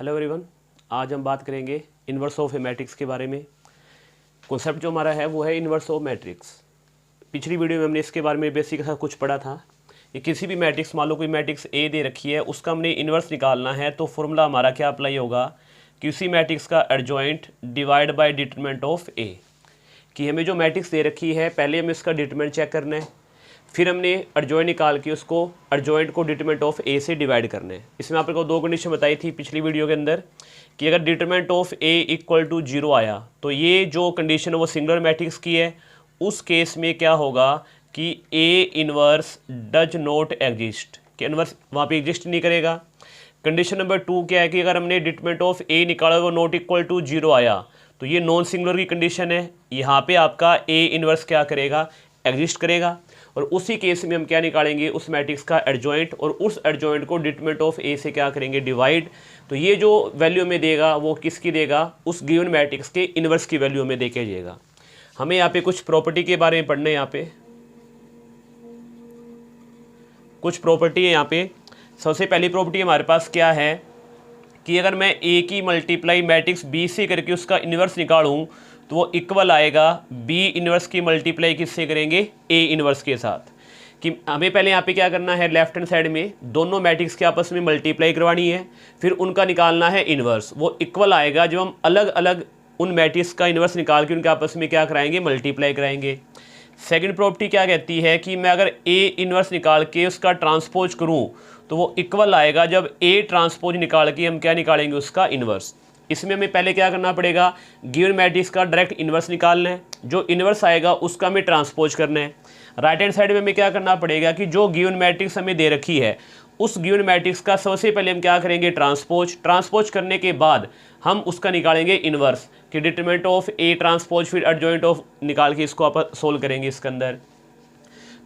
Hello everyone, आज हम बात करेंगे इन्वर्स ऑफ ए मैट्रिक्स के बारे में। कॉन्सेप्ट जो हमारा है वो है इन्वर्स ऑफ मैट्रिक्स। पिछली वीडियो में हमने इसके बारे में बेसिक सा कुछ पढ़ा था। ये किसी भी मैट्रिक्स, मान लो कोई मैट्रिक्स ए दे रखी है, उसका हमने इन्वर्स निकालना है तो फॉर्मूला हमारा क्या अप्लाई होगा कि उसी मैट्रिक्स का adjoint divide by determinant of A. कि हमें जो मैट्रिक्स दे रखी है पहले हमें इसका डिटरमिनेंट चेक करना है, फिर हमने एडजॉइंट निकाल के उसको एडजॉइंट को डिटरमिनेंट ऑफ ए से डिवाइड करना है। इसमें आपको दो कंडीशन बताई थी पिछली वीडियो के अंदर कि अगर determinant of A equal to 0 आया तो ये जो कंडीशन है वो सिंगुलर मैट्रिक्स की है। उस केस में क्या होगा कि ए इनवर्स डज नॉट एग्जिस्ट, कि इनवर्स वहाँ पे एग्जिस्ट नहीं करेगा। कंडीशन नंबर 2 क्या है कि अगर हमने डिटरमिनेंट ऑफ ए निकाला वो नॉट इक्वल टू 0 आया तो ये नॉन सिंगुलर की कंडीशन है। यहाँ पे आपका ए इनवर्स क्या करेगा, एग्जिस्ट करेगा। और उसी केस में हम क्या निकालेंगे, उस मैट्रिक्स का एडजॉइंट, और उस एडजॉइंट को डिटरमिनेंट ऑफ ए से क्या करेंगे, डिवाइड। तो ये जो वैल्यू में देगा वो किसकी देगा, उस गिवन मैट्रिक्स के इनवर्स की वैल्यू में देके जाएगा। हमें यहाँ पे कुछ प्रॉपर्टी के बारे में पढ़ना है। यहाँ पे कुछ प्रॉपर्टी है। यहाँ पे सबसे पहली प्रॉपर्टी हमारे पास क्या है कि अगर मैं ए की मल्टीप्लाई मैट्रिक्स बी से करके उसका इन्वर्स निकालूं तो वो इक्वल आएगा बी इन्वर्स की मल्टीप्लाई किससे करेंगे, ए इन्वर्स के साथ। कि हमें पहले यहाँ पे क्या करना है, लेफ्ट हैंड साइड में दोनों मैट्रिक्स के आपस में मल्टीप्लाई करवानी है, फिर उनका निकालना है इन्वर्स। वो इक्वल आएगा जब हम अलग अलग उन मैट्रिक्स का इन्वर्स निकाल के उनके आपस में क्या कराएंगे, मल्टीप्लाई कराएंगे। सेकंड प्रॉपर्टी क्या कहती है कि मैं अगर ए इन्वर्स निकाल के उसका ट्रांसपोज करूँ तो वो इक्वल आएगा जब ए ट्रांसपोज निकाल के हम क्या निकालेंगे, उसका इन्वर्स। इसमें हमें पहले क्या करना पड़ेगा, गिवन मैट्रिक्स का डायरेक्ट इन्वर्स निकालना है, जो इन्वर्स आएगा उसका हमें ट्रांसपोज करना है। राइट हैंड साइड में हमें क्या करना पड़ेगा कि जो गिवन मैट्रिक्स हमें दे रखी है उस गिवन मैट्रिक्स का सबसे पहले हम क्या करेंगे, ट्रांसपोज करने के बाद हम उसका निकालेंगे इन्वर्स, कि डिटरमिनेंट ऑफ ए ट्रांसपोज, फिर एडजॉइंट ऑफ निकाल के इसको आप सोल्व करेंगे इसके अंदर।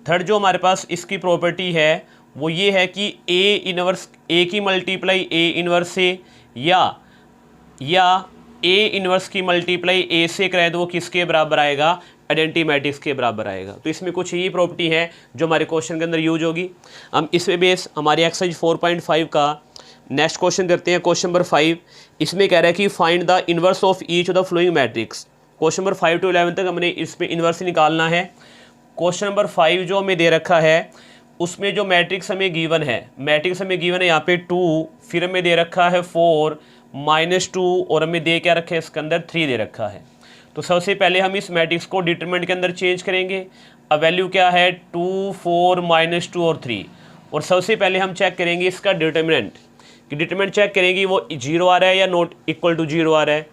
थर्ड जो हमारे पास इसकी प्रॉपर्टी है वो ये है कि ए इनवर्स, ए की मल्टीप्लाई ए इनवर्स से या ए इनवर्स की मल्टीप्लाई ए से करें तो वो किसके बराबर आएगा, आइडेंटिटी मैट्रिक्स के बराबर आएगा। तो इसमें कुछ यही प्रॉपर्टी है जो हमारे क्वेश्चन के अंदर यूज होगी। हम इस पे बेस हमारी एक्सरसाइज 4.5 का नेक्स्ट क्वेश्चन करते हैं। क्वेश्चन नंबर 5 इसमें कह रहा है कि find the inverse of each of the flowing matrix. Question number 5 to 11 तक हमने इसमें इनवर्स निकालना है। क्वेश्चन नंबर 5 जो हमें दे रखा है उसमें जो मैट्रिक्स हमें गिवन है, मैट्रिक्स हमें गिवन है यहाँ पे 2, फिर हमें दे रखा है 4 -2, और हमें दे क्या रखा है, इसके अंदर 3 दे रखा है। तो सबसे पहले हम इस मैट्रिक्स को डिटरमिनेंट के अंदर चेंज करेंगे। अब वैल्यू क्या है, 2, 4, -2 और 3। और सबसे पहले हम चेक करेंगे इसका डिटरमिनेंट, कि डिटरमिनेंट चेक करेंगे वो 0 आ रहा है या नॉट इक्वल टू 0 आ रहा है।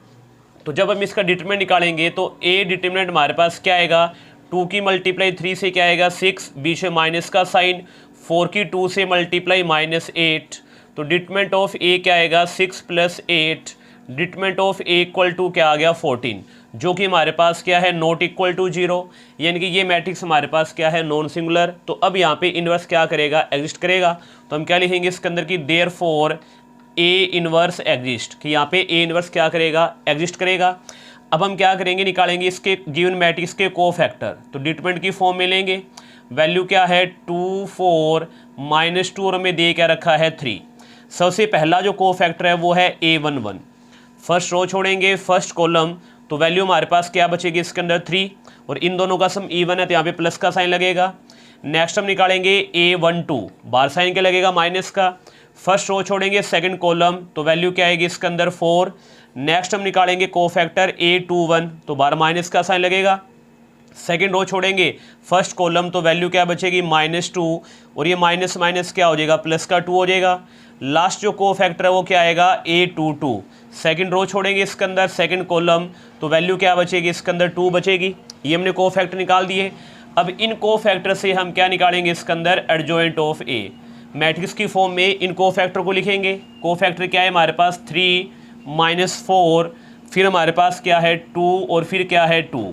तो जब हम इसका डिटरमिनेंट निकालेंगे तो ए डिटरमिनेंट हमारे पास क्या आएगा, 2 की मल्टीप्लाई 3 से क्या आएगा, 6, बीच में माइनस का साइन, 4 की 2 से मल्टीप्लाई -8। तो डिटरमिनेंट ऑफ ए क्या आएगा, 6 + 8। Determinant of A equal to क्या आ गया, 14, जो कि हमारे पास क्या है, नॉट इक्वल टू 0, यानी कि ये मैट्रिक्स हमारे पास क्या है, नॉन सिंगुलर। तो अब यहाँ पे इन्वर्स क्या करेगा, एग्जिस्ट करेगा। तो हम क्या लिखेंगे इसके अंदर कि देयरफॉर ए इन्वर्स एग्जिस्ट, कि यहाँ पे ए इन्वर्स क्या करेगा, एग्जिस्ट करेगा। अब हम क्या करेंगे, निकालेंगे इसके गिवन मैट्रिक्स के कोफैक्टर। तो डिटरमिनेंट की फॉर्म में लेंगे, वैल्यू क्या है, 2, 4, -2 और हमें दे क्या रखा है, 3। सबसे पहला जो कोफैक्टर है वो है A11। फर्स्ट रो छोड़ेंगे, फर्स्ट कॉलम, तो वैल्यू हमारे पास क्या बचेगी इसके अंदर, 3, और इन दोनों का सम इवन है तो यहाँ पे प्लस का साइन लगेगा। नेक्स्ट हम निकालेंगे A12, बाहर साइन क्या लगेगा, माइनस का। फर्स्ट रो छोड़ेंगे, सेकंड कॉलम, तो वैल्यू क्या आएगी इसके अंदर, 4। नेक्स्ट हम निकालेंगे कोफैक्टर A21, तो बाहर माइनस का साइन लगेगा। सेकंड रो छोड़ेंगे, फर्स्ट कॉलम, तो वैल्यू क्या बचेगी, -2, और ये माइनस माइनस क्या हो जाएगा, प्लस का 2 हो जाएगा। लास्ट जो कोफैक्टर है वो क्या आएगा, A22। सेकंड रो छोड़ेंगे इसके अंदर, सेकंड कॉलम, तो वैल्यू क्या बचेगी इसके अंदर, 2 बचेगी। ये हमने कोफैक्टर निकाल दिए। अब इन कोफैक्टर से हम क्या निकालेंगे इसके अंदर, एडजॉइंट ऑफ ए। मैट्रिक्स की फॉर्म में इन कोफैक्टर को लिखेंगे। कोफैक्टर क्या है हमारे पास, 3 -4, फिर हमारे पास क्या है, 2, और फिर क्या है, 2।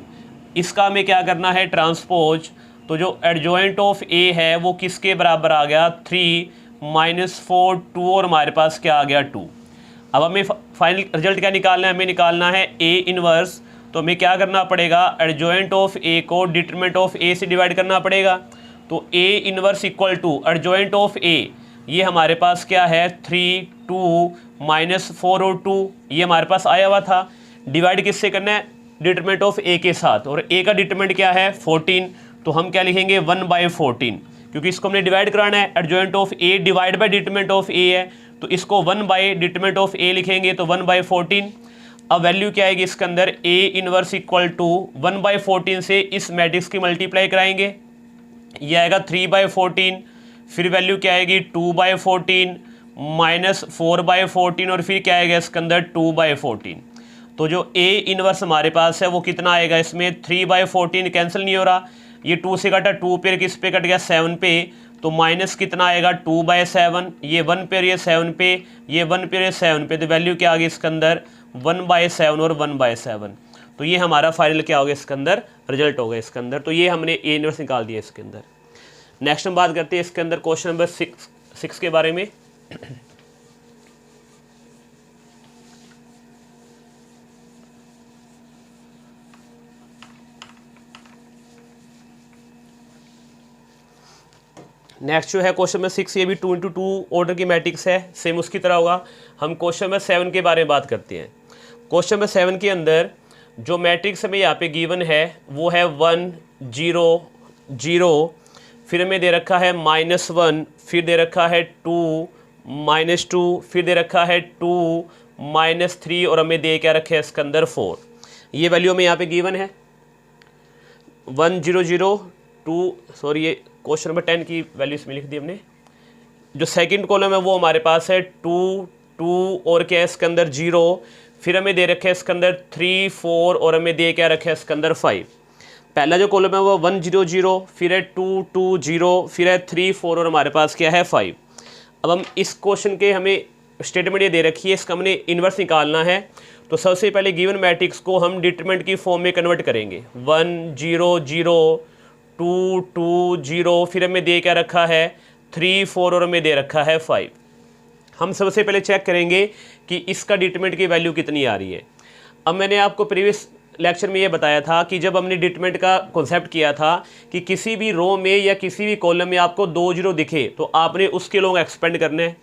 इसका हमें क्या करना है, ट्रांसपोज। तो जो एडजॉइंट ऑफ ए है वो किसके बराबर आ गया, 3 -4, 2, और हमारे पास क्या आ गया, 2। अब हमें फाइनल रिजल्ट क्या निकालना है, हमें निकालना है ए इनवर्स। तो हमें क्या करना पड़ेगा, एडजॉइंट ऑफ ए को डिटरमिनेंट ऑफ ए से डिवाइड करना पड़ेगा। तो A inverse equal to adjoint of A, ये हमारे पास क्या है 3 2 -4 और 2, ये हमारे पास आया हुआ था। डिवाइड किससे करना है, डिटरमिनेंट ऑफ ए के साथ, और ए का डिटरमिनेंट क्या है 14, तो हम क्या लिखेंगे 1/14, क्योंकि इसको हमने डिवाइड कराना है। Adjoint of A divide by determinant of A है, तो इसको 1 डिटरमिनेंट ऑफ ए लिखेंगे, तो 1/14। अब वैल्यू क्या आएगी इसके अंदर, ए इनवर्स इक्वल टू 1/14 से इस मैट्रिक्स की मल्टीप्लाई कराएंगे, ये आएगा 3/14, फिर वैल्यू क्या आएगी 2/14 -4/14, और फिर क्या आएगा इसके अंदर 2/14। तो जो ए इनवर्स हमारे पास है वो कितना आएगा, इसमें 3/14 कैंसिल नहीं हो रहा, ये 2 से कटा, 2 पे किस पे कट गया 7 पे, तो माइनस कितना आएगा 2/7, ये 1 पे और ये 7 पे, ये 1 पे और ये 7 पे, तो वैल्यू क्या आ गई इसके अंदर 1/7 और 1/7। तो ये हमारा फाइनल क्या होगा इसके अंदर, रिजल्ट होगा इसके अंदर। तो ये हमने ए इनवर्स निकाल दिया इसके अंदर। नेक्स्ट हम बात करते हैं इसके अंदर क्वेश्चन नंबर 6 के बारे में। नेक्स्ट जो है क्वेश्चन नंबर 6, ये भी 2 × 2 ऑर्डर की मैट्रिक्स है, सेम उसकी तरह होगा। हम क्वेश्चन नंबर 7 के बारे में बात करते हैं। क्वेश्चन नंबर 7 के अंदर जो मैट्रिक्स हमें यहाँ पे गिवन है वो है 1 0 0, फिर हमें दे रखा है -1, फिर दे रखा है 2 -2, फिर दे रखा है 2 -3, और हमें दे क्या रखे है इसके अंदर 4। ये वैल्यू हमें यहाँ पे गिवन है 1 0 0 2, सॉरी ये क्वेश्चन नंबर 10 की वैल्यू इसमें लिख दी हमने। जो सेकंड कॉलम है वो हमारे पास है 2 2 और क्या है इसके अंदर 0, फिर हमें दे रखे है इसके अंदर 3 4, और हमें दे क्या रखे है इसके अंदर 5। पहला जो कॉलम है वो 1 0 0, फिर है 2 2 0, फिर है 3 4, और हमारे पास क्या है 5। अब हम इस क्वेश्चन के हमें स्टेटमेंट ये दे रखी है, इसका हमने इन्वर्स निकालना है। तो सबसे पहले गिवन मैट्रिक्स को हम डिटरमिनेंट की फॉर्म में कन्वर्ट करेंगे, 1 0 0 2 2 0, फिर हमें दे क्या रखा है 3 4, और हमें दे रखा है 5। हम सबसे पहले चेक करेंगे कि इसका डिटरमिनेंट की वैल्यू कितनी आ रही है। अब मैंने आपको प्रीवियस लेक्चर में ये बताया था कि जब हमने डिटरमिनेंट का कॉन्सेप्ट किया था कि किसी भी रो में या किसी भी कॉलम में आपको 2 0 दिखे तो आपने उसके लोग एक्सपेंड करने हैं।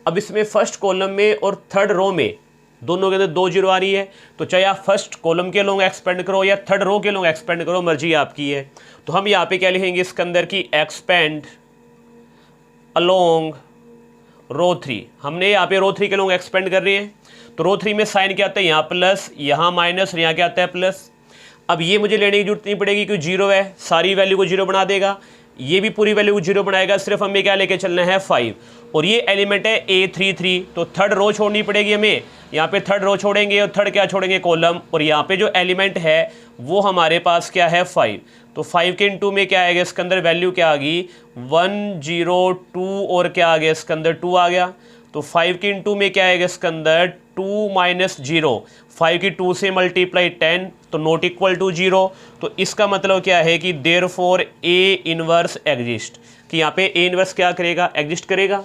अब इसमें फर्स्ट कॉलम में और थर्ड रो में दोनों के अंदर 2 0 आ रही है, तो चाहे आप फर्स्ट कॉलम के लोग एक्सपेंड करो या थर्ड रो के लोग एक्सपेंड करो, मर्जी आपकी है। तो हम यहाँ पे क्या लिखेंगे इसके अंदर की एक्सपेंड अलोंग रो 3। हमने यहाँ पे रो 3 के लोग एक्सपेंड कर रहे हैं, तो रो 3 में साइन क्या आता है, यहाँ प्लस, यहाँ माइनस, और यहाँ क्या आता है प्लस। अब ये मुझे लेने की जरूरत नहीं पड़ेगी क्योंकि 0 है, सारी वैल्यू को 0 बना देगा, ये भी पूरी वैल्यू को 0 बनाएगा, सिर्फ हमें क्या लेके चलना है 5, और ये एलिमेंट है A33, तो थर्ड रो छोड़नी पड़ेगी हमें। यहाँ पे थर्ड रो छोड़ेंगे और थर्ड क्या छोड़ेंगे कॉलम, और यहाँ पे जो एलिमेंट है वो हमारे पास क्या है 5। तो 5 के इंटू में क्या आएगा इसके अंदर वैल्यू क्या आ गई 1 0 2, और क्या आ गया इसके अंदर 2 आ गया। तो 5 के इंटू में क्या आएगा इसके अंदर 2 - 0, 5 की 2 से मल्टीप्लाई 10, तो नॉट इक्वल टू 0। तो इसका मतलब क्या है कि देयरफॉर ए इनवर्स एग्जिस्ट, कि यहाँ पे ए इनवर्स क्या करेगा, एग्जिस्ट करेगा।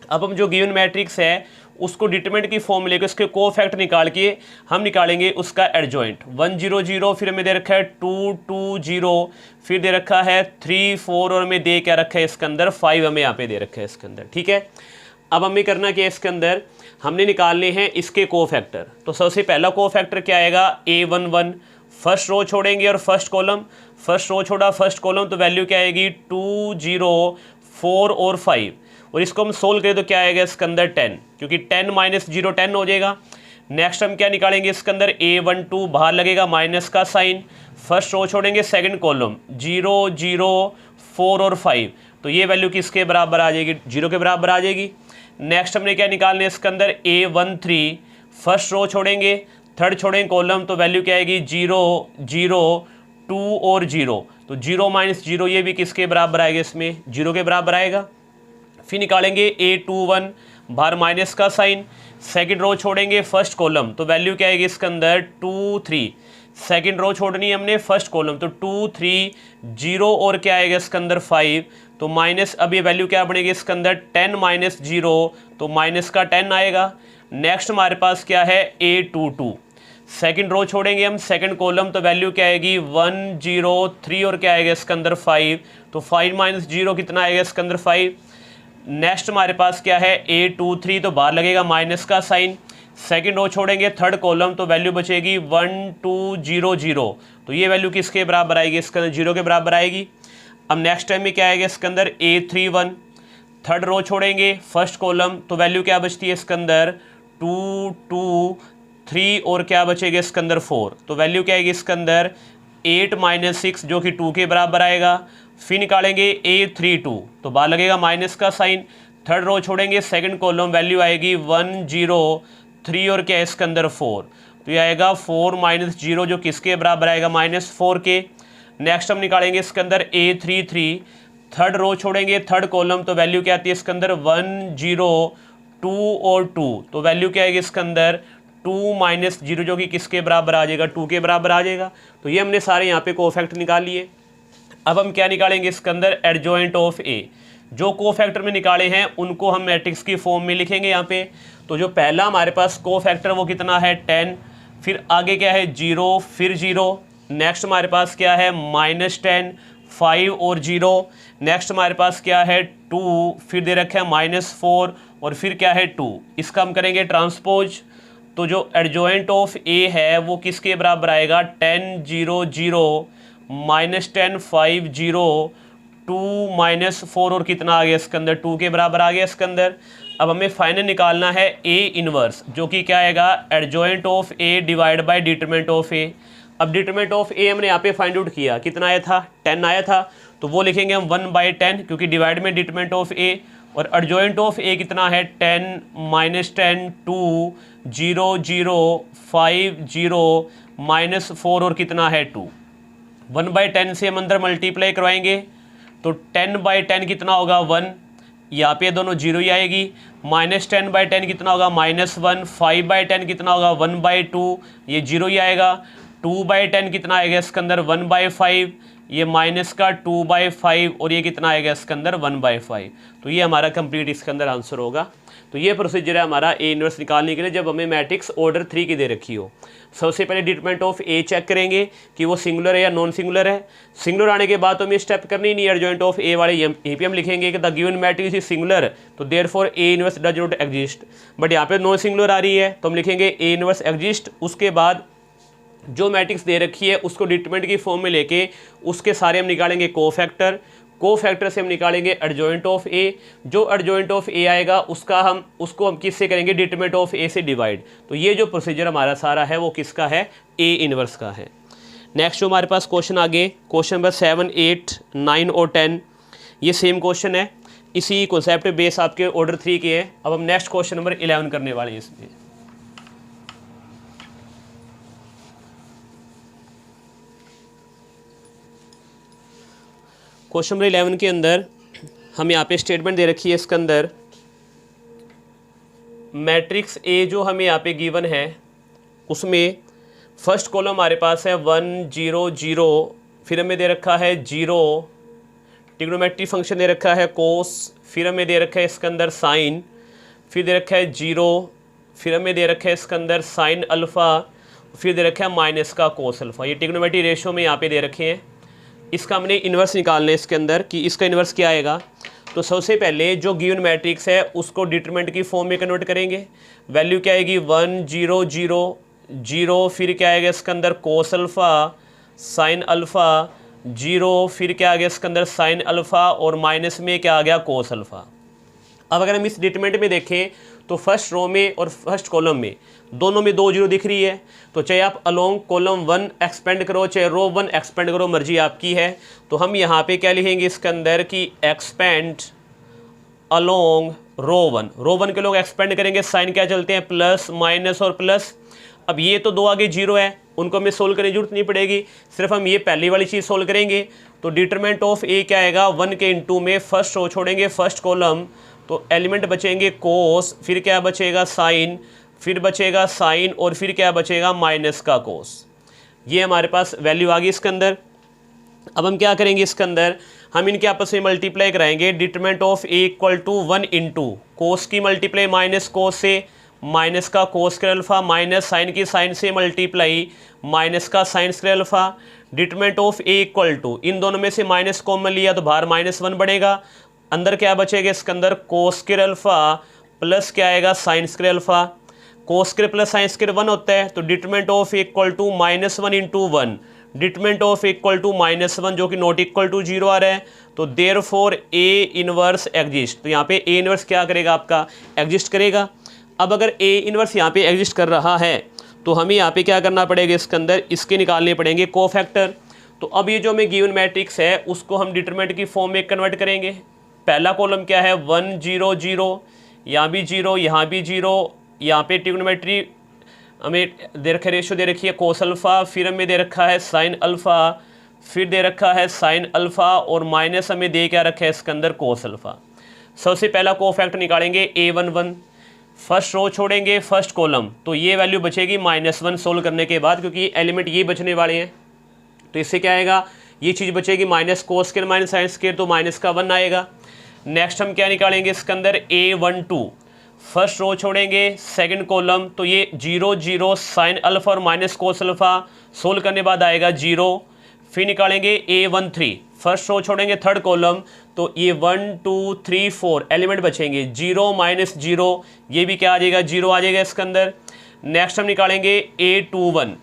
अब हम जो गिवन मैट्रिक्स है उसको डिटरमिनेंट की फॉर्म लेकर उसके कोफैक्टर निकाल के हम निकालेंगे उसका एडजॉइंट। 1 0 0, फिर हमें दे रखा है 2 2 0, फिर दे रखा है 3 4, और हमें दे क्या रखा है इसके अंदर 5, हमें यहाँ पे दे रखा है इसके अंदर, ठीक है। अब हमें करना क्या है इसके अंदर, हमने निकालने हैं इसके कोफैक्टर। तो सबसे पहला कोफैक्टर क्या आएगा A11, फर्स्ट रो छोड़ेंगे और फर्स्ट कॉलम, फर्स्ट रो छोड़ा फर्स्ट कॉलम, तो वैल्यू क्या आएगी 2 0 4 और 5, और इसको हम सोल्व करें तो क्या आएगा इसके अंदर 10, क्योंकि 10 - 0 10 हो जाएगा। नेक्स्ट हम क्या निकालेंगे इसके अंदर A12, बाहर लगेगा माइनस का साइन, फर्स्ट रो छोड़ेंगे सेकंड कॉलम 0 0 4 और 5, तो ये वैल्यू किसके बराबर आ जाएगी, 0 के बराबर आ जाएगी। नेक्स्ट हमने क्या निकालना है इसके अंदर A13, फर्स्ट रो छोड़ेंगे थर्ड छोड़ेंगे कॉलम, तो वैल्यू क्या आएगी 0 0 2 और 0, तो 0 - 0 ये भी किसके बराबर आएगा, इसमें 0 के बराबर आएगा। फिर निकालेंगे A21, बाहर माइनस का साइन, सेकंड रो छोड़ेंगे फर्स्ट कॉलम, तो वैल्यू क्या आएगी इसके अंदर 2 3, सेकंड रो छोड़नी है हमने फर्स्ट कॉलम, तो 2 3 0, और क्या आएगा इसके अंदर 5, तो माइनस, अब ये वैल्यू क्या बनेगी इसके अंदर 10 - 0, तो माइनस का 10 आएगा। नेक्स्ट हमारे पास क्या है A22, सेकंड रो छोड़ेंगे हम सेकंड कॉलम, तो वैल्यू क्या आएगी 1 0 3, और क्या आएगा इसके अंदर 5, तो 5 - 0 कितना आएगा इसके अंदर 5। नेक्स्ट हमारे पास क्या है A23, तो बाहर लगेगा माइनस का साइन। सेकंड रो छोड़ेंगे थर्ड कॉलम, तो वैल्यू बचेगी 1200, तो ये वैल्यू किसके बराबर आएगी, इसके अंदर 0 के बराबर आएगी। अब नेक्स्ट टाइम में क्या आएगा इसके अंदर A31, थर्ड रो छोड़ेंगे फर्स्ट कॉलम, तो वैल्यू क्या बचती है इसके अंदर 2 2 3 और क्या बचेगा इसके अंदर 4, तो वैल्यू क्या आएगी इसके अंदर 8 - 6 जो कि 2 के बराबर आएगा। फिर निकालेंगे A32, तो बाहर लगेगा माइनस का साइन। थर्ड रो छोड़ेंगे सेकंड कॉलम, वैल्यू आएगी 103 और क्या है इसके अंदर 4, तो ये आएगा 4 - 0 जो किसके बराबर आएगा -4 के। नेक्स्ट हम निकालेंगे इसके अंदर A33, थर्ड रो छोड़ेंगे थर्ड कॉलम, तो वैल्यू क्या आती है इसके अंदर 102 और 2, तो वैल्यू क्या आएगी इसके अंदर 2 - 0 जो कि किसके बराबर आ जाएगा 2 के बराबर आ जाएगा। तो ये हमने सारे यहाँ पे कोफैक्टर निकाल लिए। अब हम क्या निकालेंगे इसके अंदर एडजॉइंट ऑफ ए। जो कोफैक्टर में निकाले हैं उनको हम मैट्रिक्स की फॉर्म में लिखेंगे यहाँ पे। तो जो पहला हमारे पास कोफैक्टर वो कितना है 10, फिर आगे क्या है 0, फिर 0, नेक्स्ट हमारे पास क्या है -10, 5 और 0, नेक्स्ट हमारे पास क्या है 2, फिर दे रखा है -4 और फिर क्या है 2। इसका हम करेंगे ट्रांसपोज, तो जो एडजॉइंट ऑफ ए है वो किसके बराबर आएगा 10 0 0 -10 5 0 2 -4 और कितना आ गया इसके अंदर 2 के बराबर आ गया इसके अंदर। अब हमें फाइनल निकालना है ए इनवर्स, जो कि क्या आएगा adjoint of A divide by determinant of A. अब डिटरमिनेंट ऑफ ए हमने यहाँ पे फाइंड आउट किया, कितना आया था 10 आया था, तो वो लिखेंगे हम 1/10 क्योंकि डिवाइड में डिटरमिनेंट ऑफ ए, और एडजॉइंट ऑफ ए कितना है 10 -10 2 0 0 5 0 -4 और कितना है 2। 1/10 से हम अंदर मल्टीप्लाई करवाएंगे तो 10/10 कितना होगा 1, यहाँ पे दोनों जीरो ही आएगी। -10/10 कितना होगा -1, 5/10 कितना होगा 1/2, ये जीरो ही आएगा। 2/10 कितना आएगा इसके अंदर 1/5, ये माइनस का 2/5 और ये कितना आएगा इसके अंदर 1/5। तो ये हमारा कंप्लीट इसके अंदर आंसर होगा। तो ये प्रोसीजर है हमारा ए इनवर्स निकालने के लिए जब हमें मैट्रिक्स ऑर्डर 3 की दे रखी हो। सबसे पहले डिटरमिनेंट ऑफ ए चेक करेंगे कि वो सिंगुलर है या नॉन सिंगुलर है। सिंगुलर आने के बाद तो हमें स्टेप करनी नहीं है, एडजॉइंट ऑफ ए वाले यहीं पे हम लिखेंगे कि the given matrix is singular, तो therefore A inverse does not exist. But यहाँ पे नॉन सिंगुलर आ रही है तो हम लिखेंगे ए इनवर्स एग्जिस्ट। उसके बाद जो मैट्रिक्स दे रखी है उसको डिटरमिनेंट की फॉर्म में लेके उसके सारे हम निकालेंगे कोफैक्टर। कोफैक्टर से हम निकालेंगे एडजॉइंट ऑफ ए। जो एडजॉइंट ऑफ ए आएगा उसको हम किससे करेंगे डिटरमिनेंट ऑफ ए से डिवाइड। तो ये जो प्रोसीजर हमारा सारा है वो किसका है ए इनवर्स का है। नेक्स्ट जो हमारे पास क्वेश्चन आगे क्वेश्चन नंबर 7 8 9 और 10 ये सेम क्वेश्चन है, इसी कॉन्सेप्ट बेस आपके ऑर्डर 3 के हैं। अब हम नेक्स्ट क्वेश्चन नंबर 11 करने वाले हैं इसमें। क्वेश्चन नंबर 11 के अंदर हम यहाँ पे स्टेटमेंट दे रखी है, इसके अंदर मैट्रिक्स ए जो हमें यहाँ पे गिवन है उसमें फर्स्ट कॉलम हमारे पास है 1 0 0, फिर हमें दे रखा है 0, ट्रिग्नोमेट्री फंक्शन दे रखा है कोस, फिर हमें दे रखा है इसके अंदर साइन, फिर दे रखा है 0, फिर हमें दे रखा है इसके अंदर साइन अल्फ़ा, फिर दे रखा है माइनस का कोस अल्फ़ा। ये ट्रिग्नोमेट्री रेशियो में यहाँ पे दे रखे हैं। इसका हमने इन्वर्स निकालना है इसके अंदर कि इसका इन्वर्स क्या आएगा। तो सबसे पहले जो गिवन मैट्रिक्स है उसको डिटरमिनेंट की फॉर्म में कन्वर्ट करेंगे। वैल्यू क्या आएगी 1 0 0 0, फिर क्या आएगा इसके अंदर कोस अल्फ़ा साइन अल्फ़ा 0, फिर क्या आ गया इसके अंदर साइन अल्फ़ा और माइनस में क्या आ गया कोस अल्फ़ा। अब अगर हम इस डिटरमिनेंट में देखें तो फर्स्ट रो में और फर्स्ट कॉलम में दोनों में 2 जीरो दिख रही है, तो चाहे आप अलोंग कॉलम 1 एक्सपेंड करो चाहे रो 1 एक्सपेंड करो, मर्जी आपकी है। तो हम यहाँ पे क्या लिखेंगे इसके अंदर कि एक्सपेंड अलोंग रो 1। रो 1 के लोग एक्सपेंड करेंगे, साइन क्या चलते हैं प्लस माइनस और प्लस। अब ये तो 2 आगे जीरो है, उनको हमें सोल्व करने की जरूरत नहीं पड़ेगी, सिर्फ हम ये पहली वाली चीज़ सोल्व करेंगे। तो डिटरमिनेंट ऑफ ए क्या आएगा 1 के इंटू में फर्स्ट रो छोड़ेंगे फर्स्ट कॉलम, तो एलिमेंट बचेंगे कोस, फिर क्या बचेगा साइन, फिर बचेगा साइन और फिर क्या बचेगा माइनस का कोस। ये हमारे पास वैल्यू आ गई इसके अंदर। अब हम क्या करेंगे इसके अंदर हम इनके आपस में मल्टीप्लाई कराएंगे। Determinant of A equal to 1 into cos की मल्टीप्लाई माइनस कोस से, माइनस का कोस के अल्फ़ा माइनस साइन की साइन से मल्टीप्लाई माइनस का sine square alpha. Determinant of A equal to इन दोनों में से माइनस कॉमन लिया तो बाहर -1 बढ़ेगा, अंदर क्या बचेगा इसके अंदर, कोस स्क्वायर अल्फा प्लस क्या आएगा, sine square alpha. Cos square plus sine square 1 होता है, तो determinant of equal to -1 into 1, determinant of equal to -1 जो कि नॉट इक्वल टू 0 आ रहा है, तो देयरफॉर ए इनवर्स एग्जिस्ट। तो यहाँ पे ए इनवर्स क्या करेगा आपका, एग्जिस्ट करेगा। अब अगर ए इनवर्स यहाँ पे एग्जिस्ट कर रहा है तो हमें यहाँ पे क्या करना पड़ेगा, इसके अंदर इसके निकालने पड़ेंगे कोफैक्टर। तो अब ये जो हमें गिवन मैट्रिक्स है उसको हम डिटरमिनेंट की फॉर्म में कन्वर्ट करेंगे। पहला कॉलम क्या है 1 0 0, यहाँ भी 0, यहाँ भी 0, यहाँ पे ट्रिग्नोमेट्री हमें दे रखा है, रेशियो दे रखी है कोस अल्फ़ा, फिर हमें दे रखा है साइन अल्फ़ा, फिर दे रखा है साइन अल्फ़ा और माइनस हमें दे क्या रखा है इसके अंदर कोस अल्फ़ा। सबसे पहला कोफैक्टर निकालेंगे A11, फर्स्ट रो छोड़ेंगे फर्स्ट कॉलम, तो ये वैल्यू बचेगी -1 सोल्व करने के बाद, क्योंकि एलिमेंट ये बचने वाले हैं। तो इससे क्या आएगा, ये चीज़ बचेगी minus cos square minus sine square, तो माइनस का 1 आएगा। नेक्स्ट हम क्या निकालेंगे इसके अंदर A12, फर्स्ट रो छोड़ेंगे सेकंड कॉलम, तो ये 0 0 साइन अल्फा और माइनस कोस अल्फा, सोल्व करने बाद आएगा 0। फिर निकालेंगे A13, फर्स्ट रो छोड़ेंगे थर्ड कॉलम, तो ये 1 2 3 4 एलिमेंट बचेंगे, 0 -0, ये भी क्या आ जाएगा 0 आ जाएगा इसके अंदर। नेक्स्ट हम निकालेंगे A21,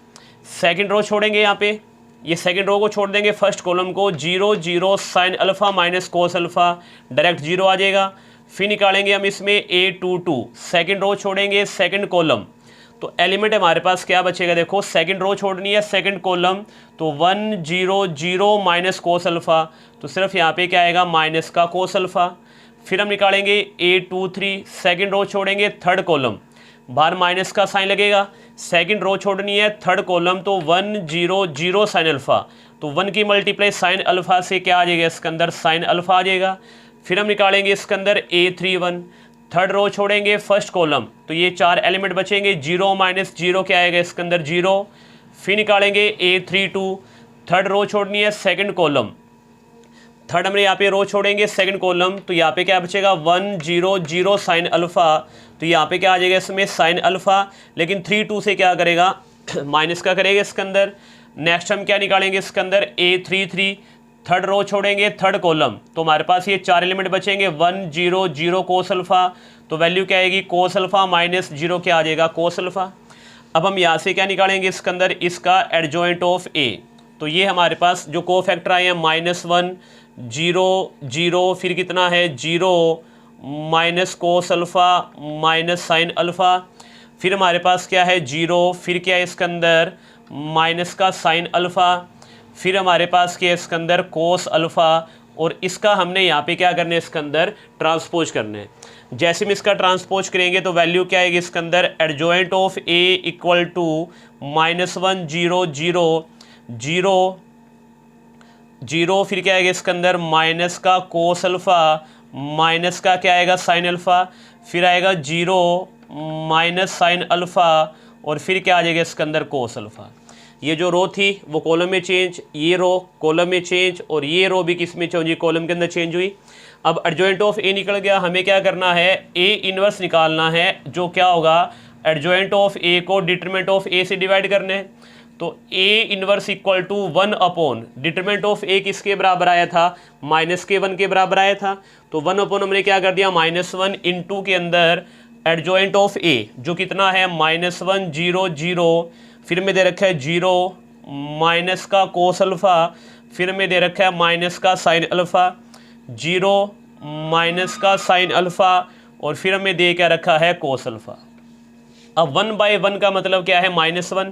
सेकंड रो छोड़ेंगे यहाँ पे, ये सेकंड रो को छोड़ देंगे फर्स्ट कॉलम को, 0 0 sine alpha minus cos alpha, direct 0 आ जाएगा। फिर निकालेंगे हम इसमें A22, सेकंड रो छोड़ेंगे सेकंड कॉलम, तो एलिमेंट हमारे पास क्या बचेगा, देखो सेकंड रो छोड़नी है सेकंड कॉलम, तो 1 0 0 माइनस कोस अल्फा, तो सिर्फ यहाँ पे क्या आएगा माइनस का कोस अल्फा। फिर हम निकालेंगे A23, सेकंड रो छोड़ेंगे थर्ड कॉलम, बाहर माइनस का साइन लगेगा, सेकंड रो छोड़नी है थर्ड कॉलम, तो 1 0 0 साइन अल्फा, तो 1 की मल्टीप्लाई साइन अल्फा से क्या आ जाएगा इसके अंदर, साइन अल्फा आ जाएगा। फिर हम निकालेंगे इसके अंदर A31, थर्ड रो छोड़ेंगे फर्स्ट कॉलम, तो ये 4 एलिमेंट बचेंगे, 0 -0 क्या आएगा इसके अंदर 0। फिर निकालेंगे A32, थर्ड रो छोड़नी है सेकंड कॉलम, थर्ड हमने यहाँ पे रो छोड़ेंगे सेकंड कॉलम, तो यहाँ पे क्या बचेगा 1 0 0 साइन अल्फा, तो यहाँ पे क्या आ जाएगा इसमें साइन अल्फा, लेकिन 3 2 से क्या करेगा माइनस का करेगा इसके अंदर। नेक्स्ट हम क्या निकालेंगे इसके अंदर A33, थर्ड रो छोड़ेंगे थर्ड कॉलम, तो हमारे पास ये 4 एलिमेंट बचेंगे, 1 0 0 कोस अल्फा, तो वैल्यू क्या आएगी कोस अल्फा -0 क्या आ जाएगा कोस अल्फा। अब हम यहाँ से क्या निकालेंगे इसके अंदर, इसका एडजॉइंट ऑफ A, तो ये हमारे पास जो कोफैक्टर आए हैं -1 0 0, फिर कितना है 0 minus cos alpha minus sine alpha, फिर हमारे पास क्या है 0, फिर क्या है इसके अंदर माइनस का साइन अल्फा, फिर हमारे पास क्या है इसके अंदर कोस अल्फ़ा, और इसका हमने यहाँ पे क्या करना है इसके अंदर ट्रांसपोज करना है। जैसे हम इसका ट्रांसपोज करेंगे तो वैल्यू क्या आएगी इसके अंदर, adjoint of A equal to -1 0 0 0 0, फिर क्या आएगा इसके अंदर माइनस का कोस अल्फ़ा माइनस का क्या आएगा साइन अल्फ़ा, फिर आएगा 0 माइनस साइन अल्फ़ा, और फिर क्या आ जाएगा इसके अंदर कोस अल्फ़ा। ये जो रो थी वो कॉलम में चेंज, ये रो कॉलम में चेंज, और ये रो भी किस में चेंज हुई, कॉलम के अंदर चेंज हुई। अब एडजॉइंट ऑफ A निकल गया, हमें क्या करना है A इनवर्स निकालना है, जो क्या होगा एडजॉइंट ऑफ A को डिटरमिनेंट ऑफ A से डिवाइड करने। तो A inverse equal to 1 upon determinant of A किसके बराबर आया था, -1 के बराबर आया था, तो 1 अपॉन हमने क्या कर दिया -1 इंटू के अंदर एडजॉइंट ऑफ A जो कितना है -1 0 0, फिर में दे रखा है 0 माइनस का कोस अल्फ़ा, फिर में दे रखा है माइनस का साइन अल्फ़ा, 0 माइनस का साइन अल्फ़ा, और फिर हमें दे क्या रखा है कोस अल्फ़ा। अब 1/1 का मतलब क्या है -1,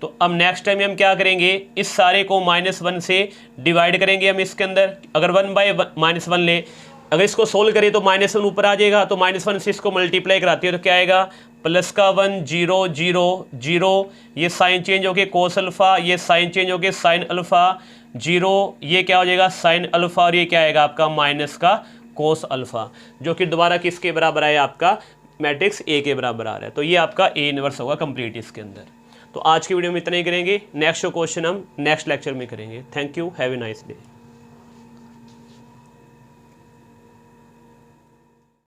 तो अब नेक्स्ट टाइम हम क्या करेंगे, इस सारे को -1 से डिवाइड करेंगे हम इसके अंदर। अगर 1/-1 ले, अगर इसको सोल्व करें तो -1 ऊपर आ जाएगा, तो -1 से इसको मल्टीप्लाई कराते हैं तो क्या आएगा प्लस का 1 0 0 0, ये साइन चेंज हो गए कोस अल्फ़ा, ये साइन चेंज हो गए साइन अल्फ़ा, 0 ये क्या हो जाएगा साइन अल्फ़ा, और ये क्या आएगा आपका माइनस का कोस अल्फ़ा, जो कि दोबारा किसके बराबर आया आपका मैट्रिक्स A के बराबर आ रहा है। तो ये आपका A इनवर्स होगा कंप्लीट इसके अंदर। तो आज की वीडियो में इतना ही करेंगे, नेक्स्ट क्वेश्चन हम नेक्स्ट लेक्चर में करेंगे। Thank you, have a nice day.